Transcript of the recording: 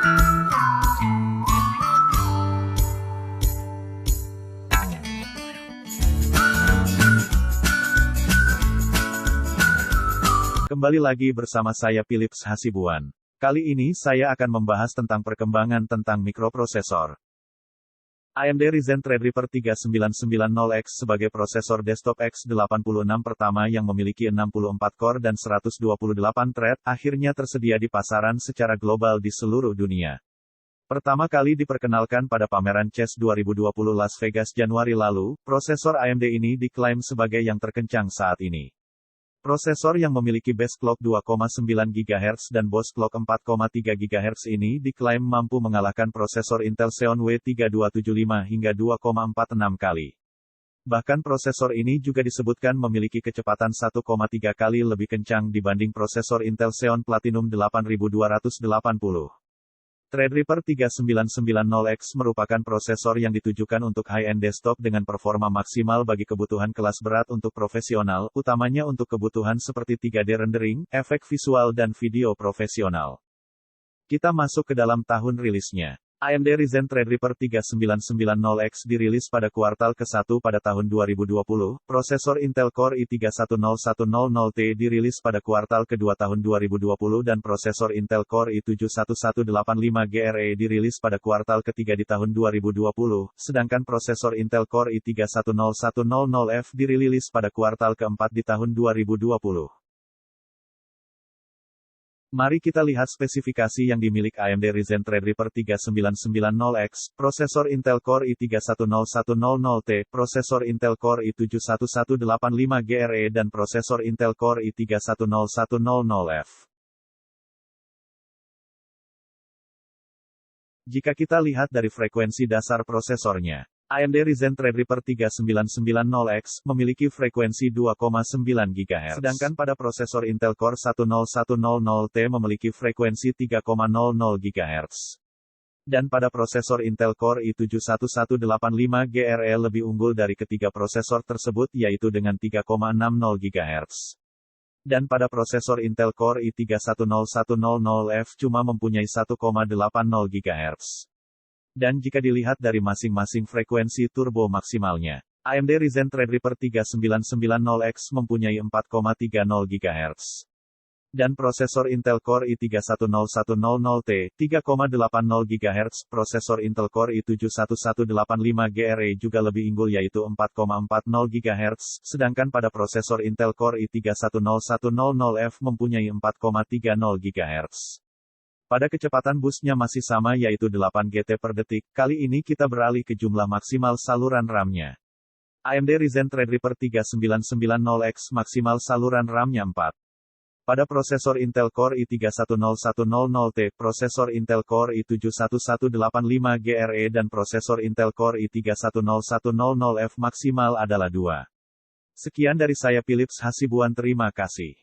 Kembali lagi bersama saya Philips Hasibuan. Kali ini saya akan membahas tentang perkembangan tentang mikroprosesor. AMD Ryzen Threadripper 3990X sebagai prosesor desktop x86 pertama yang memiliki 64 core dan 128 thread, akhirnya tersedia di pasaran secara global di seluruh dunia. Pertama kali diperkenalkan pada pameran CES 2020 Las Vegas Januari lalu, prosesor AMD ini diklaim sebagai yang terkencang saat ini. Prosesor yang memiliki base clock 2,9 GHz dan boost clock 4,3 GHz ini diklaim mampu mengalahkan prosesor Intel Xeon W3275 hingga 2,46 kali. Bahkan prosesor ini juga disebutkan memiliki kecepatan 1,3 kali lebih kencang dibanding prosesor Intel Xeon Platinum 8280. Threadripper 3990X merupakan prosesor yang ditujukan untuk high-end desktop dengan performa maksimal bagi kebutuhan kelas berat untuk profesional, utamanya untuk kebutuhan seperti 3D rendering, efek visual dan video profesional. Kita masuk ke dalam tahun rilisnya. AMD Ryzen Threadripper 3990X dirilis pada kuartal ke-1 pada tahun 2020, prosesor Intel Core i3-10100T dirilis pada kuartal ke-2 tahun 2020 dan prosesor Intel Core i7-1185GRE dirilis pada kuartal ke-3 di tahun 2020, sedangkan prosesor Intel Core i3-10100F dirilis pada kuartal ke-4 di tahun 2020. Mari kita lihat spesifikasi yang dimiliki AMD Ryzen Threadripper 3990X, prosesor Intel Core i3-10100T, prosesor Intel Core i7-1185GRE dan prosesor Intel Core i3-10100F. Jika kita lihat dari frekuensi dasar prosesornya, AMD Ryzen Threadripper 3990X memiliki frekuensi 2,9 GHz, sedangkan pada prosesor Intel Core 10100T memiliki frekuensi 3,00 GHz. Dan pada prosesor Intel Core i7-1185GRE lebih unggul dari ketiga prosesor tersebut yaitu dengan 3,60 GHz. Dan pada prosesor Intel Core i3-10100F cuma mempunyai 1,80 GHz. Dan jika dilihat dari masing-masing frekuensi turbo maksimalnya, AMD Ryzen Threadripper 3990X mempunyai 4,30 GHz. Dan prosesor Intel Core i3-10100T, 3,80 GHz, prosesor Intel Core i7-1185GRE juga lebih unggul yaitu 4,40 GHz, sedangkan pada prosesor Intel Core i3-10100F mempunyai 4,30 GHz. Pada kecepatan boostnya masih sama yaitu 8 GT per detik, kali ini kita beralih ke jumlah maksimal saluran RAM-nya. AMD Ryzen Threadripper 3990X maksimal saluran RAM-nya 4. Pada prosesor Intel Core i3-10100T, prosesor Intel Core i7-1185GRE dan prosesor Intel Core i3-10100F maksimal adalah 2. Sekian dari saya Philips Hasibuan, terima kasih.